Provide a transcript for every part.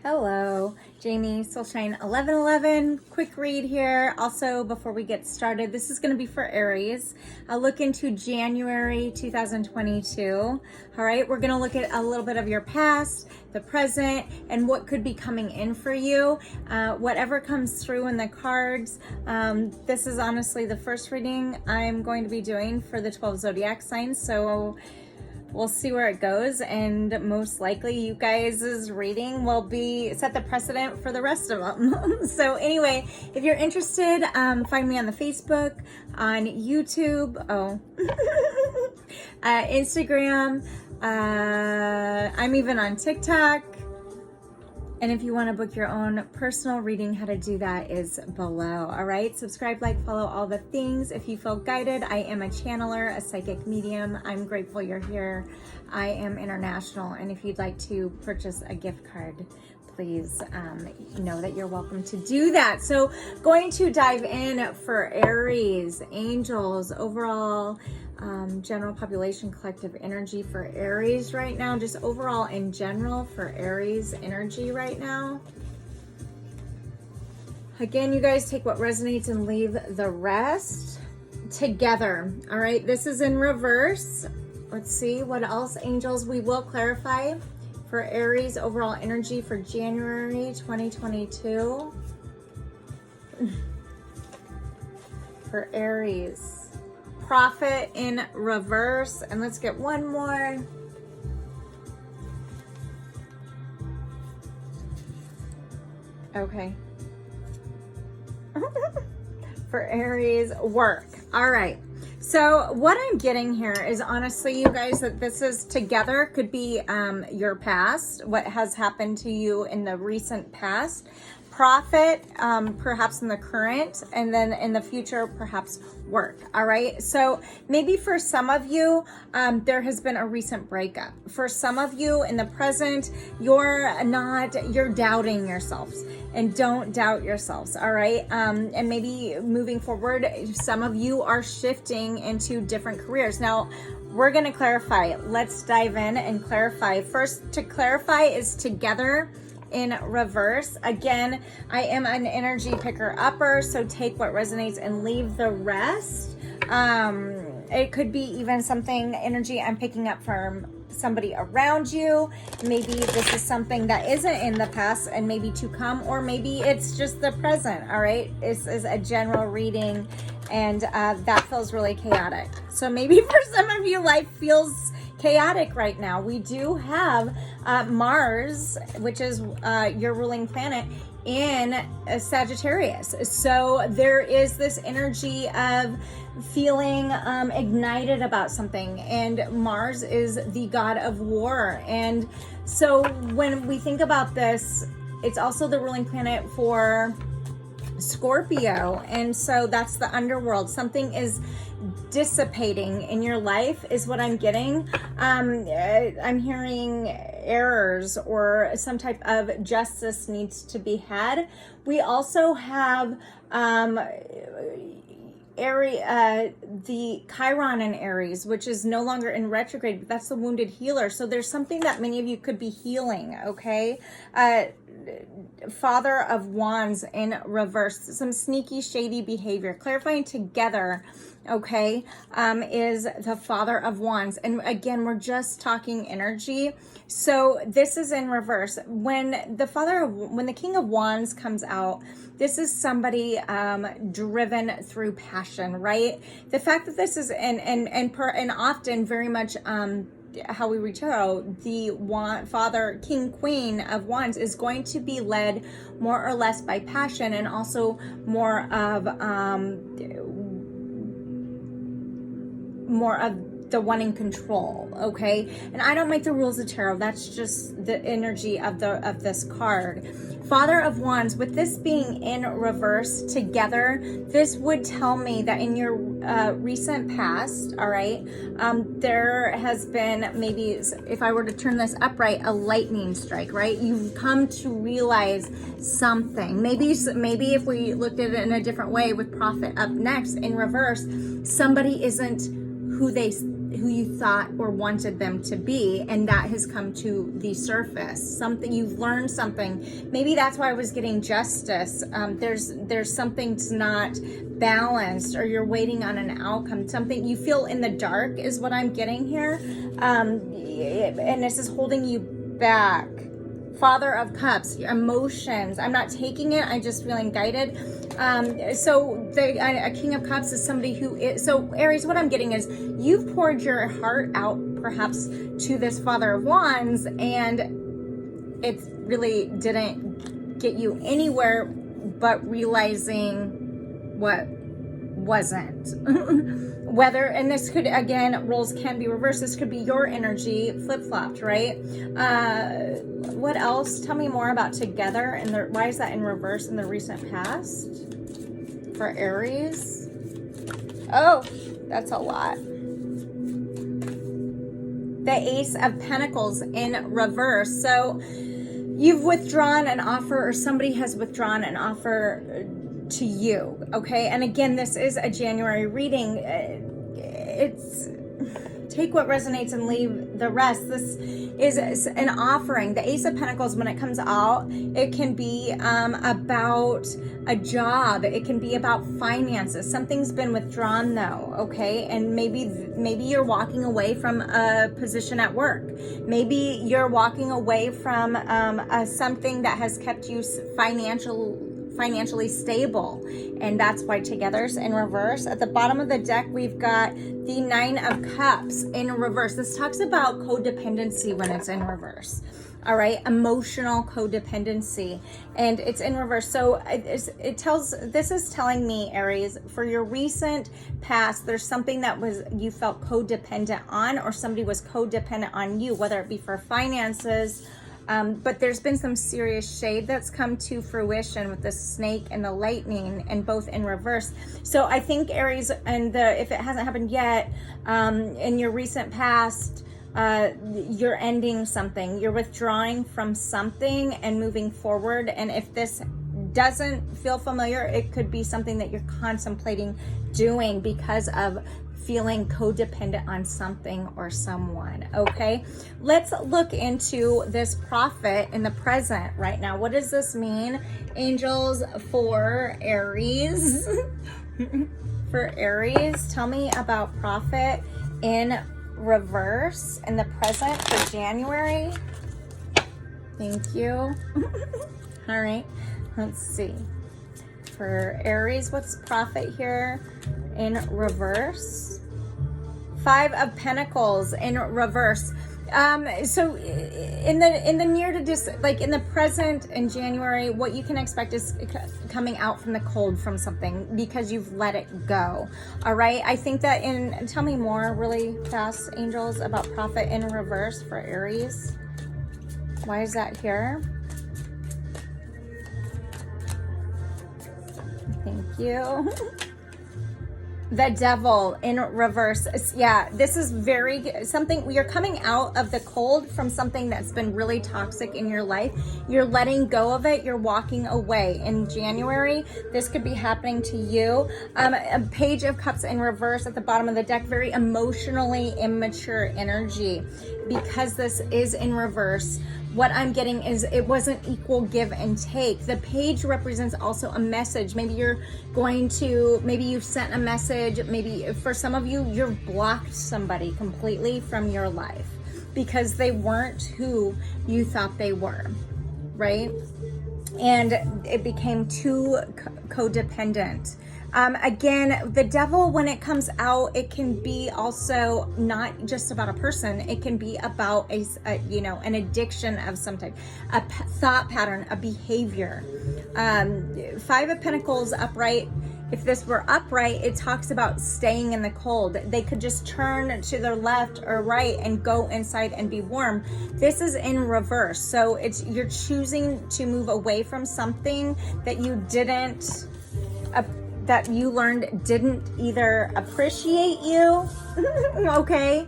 Hello, Jamie, Soulshine 1111. Quick read here. Also, before we get started, this is going to be for Aries. I'll look into January 2022. All right, we're going to look at a little bit of your past, the present, and what could be coming in for you. Whatever comes through in the cards. This is honestly the first reading I'm going to be doing for the 12 zodiac signs. So we'll see where it goes, and most likely you guys' reading will be set the precedent for the rest of them. So anyway, if you're interested, find me on the Facebook, on YouTube, Instagram, I'm even on TikTok. And if you want to book your own personal reading, how to do that is below. All right, subscribe, like, follow, all the things. If you feel guided, I am a channeler, a psychic medium. I'm grateful you're here. I am international. And if you'd like to purchase a gift card, please know that you're welcome to do that. So going to dive in for Aries, angels, overall general population collective energy for Aries right now, just overall in general for Aries energy right now. Again, you guys take what resonates and leave the rest. Together. All right, this is in reverse. Let's see what else, angels, we will clarify for Aries overall energy for January 2022. For Aries, Prophet in reverse. And let's get one more. Okay. For Aries, work. All right. So what I'm getting here is honestly, you guys, that this is together could be your past, what has happened to you in the recent past. Profit, perhaps in the current, and then in the future, perhaps work. All right. So maybe for some of you, there has been a recent breakup. For some of you in the present, you're doubting yourselves, and don't doubt yourselves. All right. And maybe moving forward, some of you are shifting into different careers. Now, we're going to clarify. Let's dive in and clarify. First, to clarify is together in reverse. Again, I am an energy picker upper, so take what resonates and leave the rest. It could be even something energy I'm picking up from somebody around you. Maybe this is something that isn't in the past and maybe to come, or maybe it's just the present. All right, this is a general reading, and that feels really chaotic. So maybe for some of you, life feels chaotic right now. We do have Mars, which is your ruling planet, in Sagittarius. So there is this energy of feeling ignited about something, and Mars is the god of war. And so when we think about this, it's also the ruling planet for Scorpio, and so that's the underworld. Something is dissipating in your life is what I'm getting. I'm hearing errors or some type of justice needs to be had. We also have the Chiron in Aries, which is no longer in retrograde, but that's the wounded healer. So there's something that many of you could be healing. Okay. Father of Wands in reverse, some sneaky, shady behavior. Clarifying together, okay, is the Father of Wands. And again, we're just talking energy. So this is in reverse. When the King of Wands comes out, this is somebody driven through passion, right? The fact that this is and often very much how we reach out, the Father, King, Queen of Wands is going to be led more or less by passion, and also more of the wanting control. Okay, and I don't make the rules of tarot. That's just the energy of this card. Father of Wands, with this being in reverse together, this would tell me that in your recent past, all right, there has been, maybe if I were to turn this upright, a lightning strike, right? You've come to realize something. Maybe if we looked at it in a different way with Prophet up next in reverse, somebody isn't who they who you thought or wanted them to be, and that has come to the surface. Something you've learned, something. Maybe that's why I was getting justice. There's something's not balanced, or you're waiting on an outcome. Something you feel in the dark is what I'm getting here, and this is holding you back. Father of Cups, your emotions. I'm not taking it. I'm just feeling guided. So a King of Cups is somebody who is, so Aries, what I'm getting is you've poured your heart out perhaps to this Father of Wands, and it really didn't get you anywhere but realizing what wasn't. Whether, and this could, again, roles can be reversed. This could be your energy flip-flopped, right? What else? Tell me more about together, and why is that in reverse in the recent past for Aries? Oh, that's a lot. The Ace of Pentacles in reverse. So you've withdrawn an offer, or somebody has withdrawn an offer to you, okay? And again, this is a January reading. It's take what resonates and leave the rest. This is an offering. The Ace of Pentacles, when it comes out, it can be about a job. It can be about finances. Something's been withdrawn though, okay? And maybe you're walking away from a position at work. Maybe you're walking away from something that has kept you financially stable, and that's why together's in reverse. At the bottom of the deck, we've got the Nine of Cups in reverse. This talks about codependency when it's in reverse. All right, emotional codependency, and it's in reverse. So this is telling me, Aries, for your recent past, there's something that you felt codependent on, or somebody was codependent on you, whether it be for finances. But there's been some serious shade that's come to fruition with the snake and the lightning, and both in reverse. So I think Aries, and if it hasn't happened yet, in your recent past, you're ending something. You're withdrawing from something and moving forward. And if this doesn't feel familiar, it could be something that you're contemplating doing because of feeling codependent on something or someone. Okay, let's look into this prophet in the present right now. What does this mean, angels, for Aries? For Aries, tell me about prophet in reverse in the present for January. Thank you. All right, let's see. For Aries, what's prophet here in reverse? Five of Pentacles in reverse. So in the near to like in the present in January, what you can expect is coming out from the cold from something because you've let it go. All right. I think that tell me more really fast, angels, about prophet in reverse for Aries. Why is that here? Thank you. The Devil in reverse. Yeah, this is something, you're coming out of the cold from something that's been really toxic in your life. You're letting go of it. You're walking away. In January, this could be happening to you. A Page of Cups in reverse at the bottom of the deck. Very emotionally immature energy. Because this is in reverse, what I'm getting is it wasn't equal give and take. The page represents also a message. Maybe you've sent a message. Maybe for some of you, you've blocked somebody completely from your life because they weren't who you thought they were, right? And it became too codependent. Again, the devil, when it comes out, it can be also not just about a person. It can be about an addiction of some type, a thought pattern, a behavior. Five of Pentacles upright. If this were upright, it talks about staying in the cold. They could just turn to their left or right and go inside and be warm. This is in reverse. So you're choosing to move away from something that you didn't that you learned didn't either appreciate you, okay,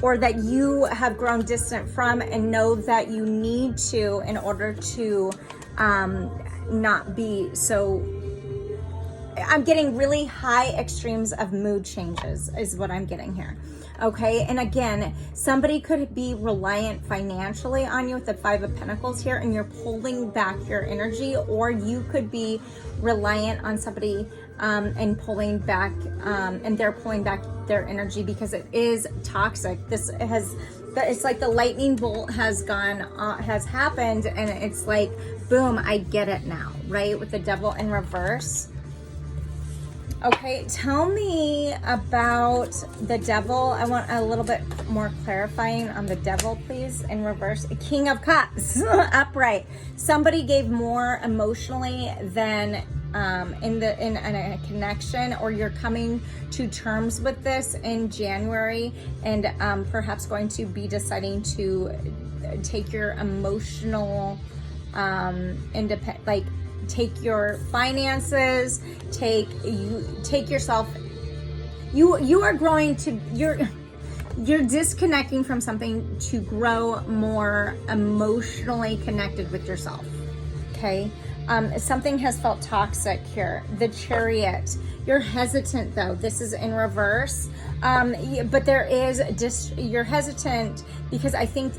or that you have grown distant from and know that you need to in order to not be so I'm getting really high extremes of mood changes is what I'm getting here. Okay, and again, somebody could be reliant financially on you with the Five of Pentacles here, and you're pulling back your energy, or you could be reliant on somebody and pulling back, and they're pulling back their energy because it is toxic. It's like the lightning bolt has happened, and it's like, boom, I get it now, right? With the Devil in reverse. Okay, tell me about the Devil. I want a little bit more clarifying on the Devil, please, in reverse. King of Cups, upright. Somebody gave more emotionally than in a connection, or you're coming to terms with this in January, and perhaps going to be deciding to take your emotional take your finances, take yourself. You are growing to you're disconnecting from something to grow more emotionally connected with yourself. Okay. Something has felt toxic here. The Chariot. You're hesitant though. This is in reverse. But you're hesitant because I think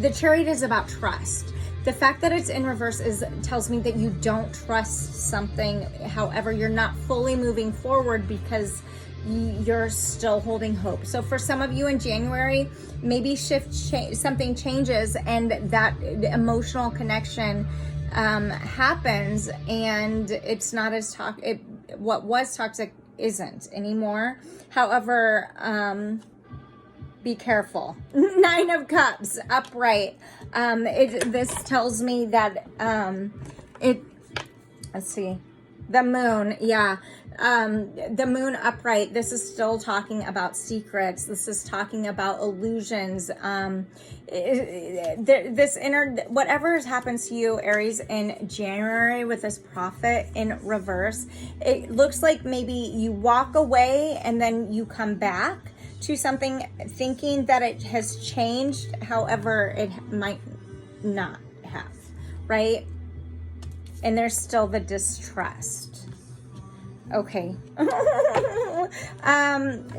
the Chariot is about trust. The fact that it's in reverse tells me that you don't trust something. However, you're not fully moving forward because you're still holding hope. So for some of you in January, maybe something changes, and that emotional connection happens, and it's not as what was toxic isn't anymore. However, be careful. Nine of Cups, upright. This tells me that let's see, the Moon, yeah. The Moon upright. This is still talking about secrets. This is talking about illusions. Whatever has happened to you, Aries, in January with this Prophet in reverse, it looks like maybe you walk away and then you come back to something thinking that it has changed. However, it might not have, right? And there's still the distrust. Okay.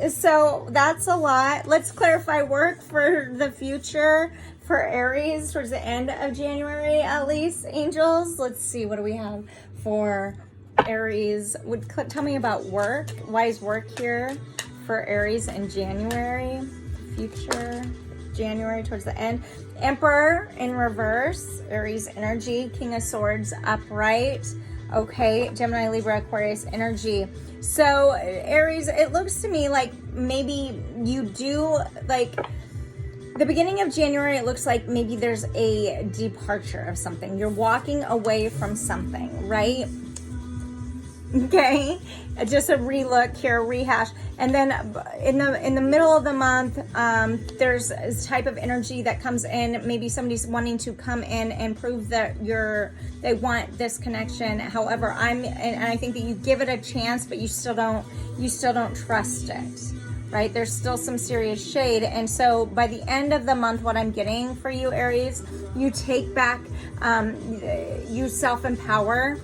So that's a lot. Let's clarify work for the future for Aries towards the end of January, at least. Angels, let's see, what do we have for Aries? Tell me about work. Why is work here for Aries in January? Future January towards the end. Emperor in reverse, Aries energy. King of Swords upright. Okay, Gemini, Libra, Aquarius energy. So Aries, it looks to me like maybe you do, like the beginning of January, it looks like maybe there's a departure of something. You're walking away from something, right? Okay, just a relook here, rehash. And then in the middle of the month, there's this type of energy that comes in. Maybe somebody's wanting to come in and prove that they want this connection. However, I think that you give it a chance, but you still don't trust it, right? There's still some serious shade. And so by the end of the month, what I'm getting for you, Aries, you take back, you self-empower.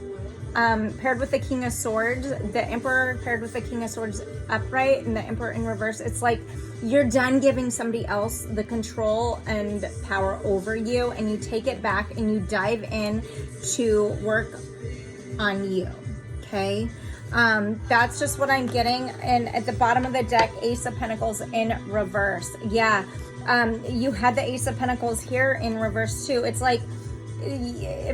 Paired with the King of Swords, the Emperor paired with the King of Swords upright, and the Emperor in reverse. It's like you're done giving somebody else the control and power over you, and you take it back and you dive in to work on you. Okay, that's just what I'm getting. And at the bottom of the deck, Ace of Pentacles in reverse. Yeah, you had the Ace of Pentacles here in reverse too. It's like,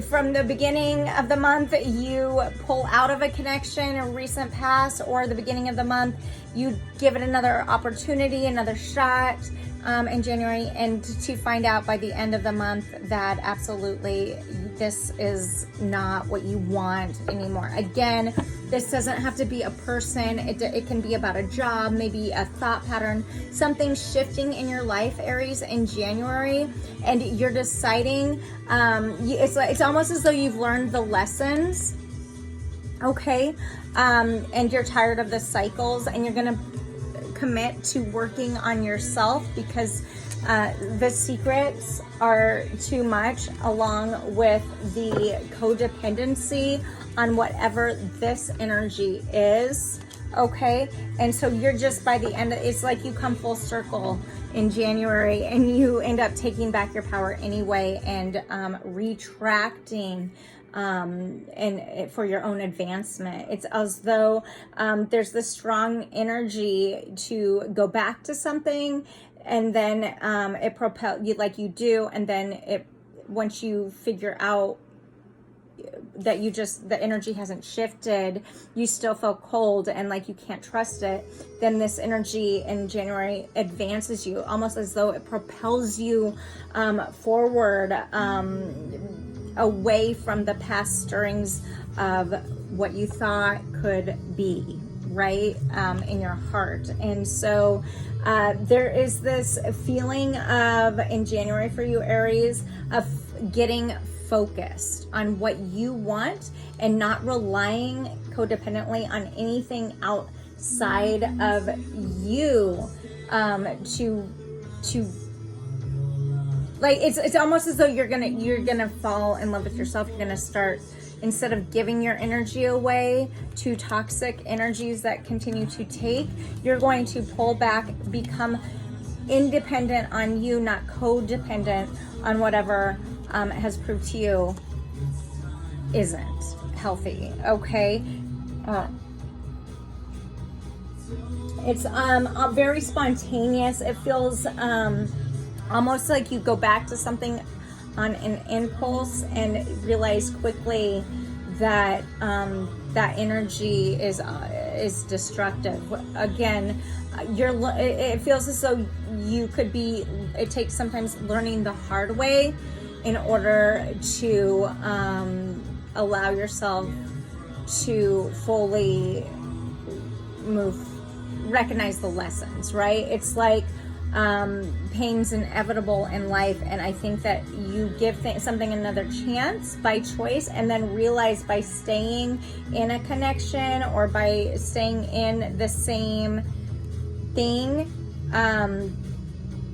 from the beginning of the month, you pull out of a connection, a recent past, or the beginning of the month, you give it another opportunity, another shot in January, and to find out by the end of the month that absolutely this is not what you want anymore. Again, this doesn't have to be a person. It can be about a job, maybe a thought pattern, something shifting in your life, Aries, in January, and you're deciding, it's almost as though you've learned the lessons, okay, and you're tired of the cycles, and you're gonna commit to working on yourself, because The secrets are too much, along with the codependency on whatever this energy is. Okay, and so you're just, by the end, it's like you come full circle in January and you end up taking back your power anyway and retracting and for your own advancement. It's as though there's this strong energy to go back to something, and then it propel you like you do, and then it, once you figure out that you just, the energy hasn't shifted, you still feel cold and like you can't trust it, then this energy in January advances you, almost as though it propels you forward, away from the past stirrings of what you thought could be, right, in your heart. And so there is this feeling of, in January for you, Aries, of getting focused on what you want and not relying codependently on anything outside of you, to like, it's almost as though you're gonna fall in love with yourself. You're gonna start, instead of giving your energy away to toxic energies that continue to take, you're going to pull back, become independent on you, not codependent on whatever has proved to you isn't healthy. Okay, it's very spontaneous. It feels almost like you go back to something on an impulse and realize quickly that that energy is destructive. Again, it feels as though you could be, it takes sometimes learning the hard way in order to allow yourself to fully recognize the lessons, right? It's like pain's inevitable in life, and I think that you give something another chance by choice, and then realize by staying in a connection or by staying in the same thing,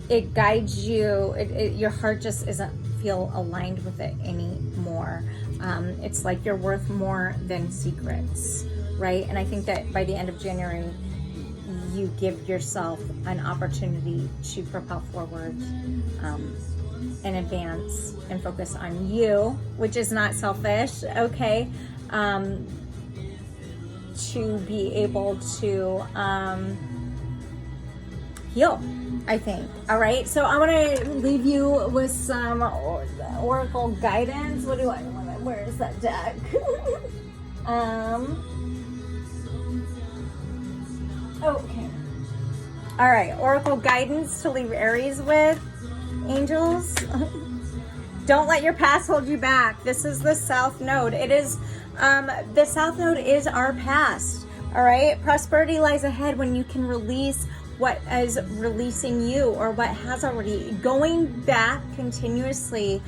it guides you, your heart just isn't feel aligned with it anymore. It's like you're worth more than secrets, right? And I think that by the end of January, you give yourself an opportunity to propel forward and advance and focus on you, which is not selfish, okay? To be able to heal, I think. All right, so I want to leave you with some oracle guidance. What do I want? Where is that deck? Okay. All right, oracle guidance to leave Aries with. Angels, don't let your past hold you back. This is the South Node. It is, the South Node is our past. All right, prosperity lies ahead when you can release what is releasing you, or what has already. Going back continuously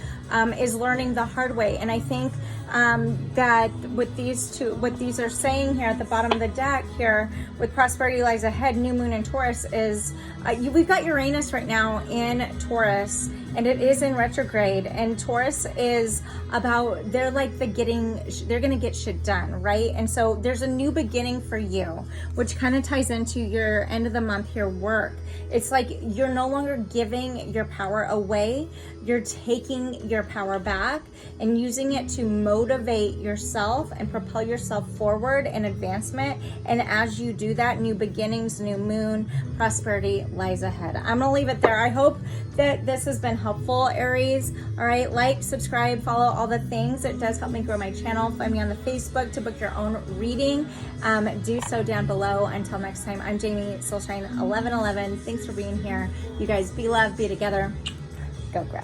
is learning the hard way. And I think that with these two, what these are saying here at the bottom of the deck here, with prosperity lies ahead, new moon in Taurus is, we've got Uranus right now in Taurus, and it is in retrograde. And Taurus is about, they're like they're gonna get shit done, right? And so there's a new beginning for you, which kind of ties into your end of the month here work. It's like you're no longer giving your power away, you're taking your power back and using it to motivate yourself and propel yourself forward in advancement. And as you do that, new beginnings, new moon, prosperity lies ahead. I'm gonna leave it there. I hope that this has been helpful, Aries. All right, like, subscribe, follow all the things. It does help me grow my channel. Find me on the Facebook to book your own reading. Do so down below. Until next time, I'm Jamie, Soulshine 1111. Thanks for being here. You guys be loved, be together. Go grow.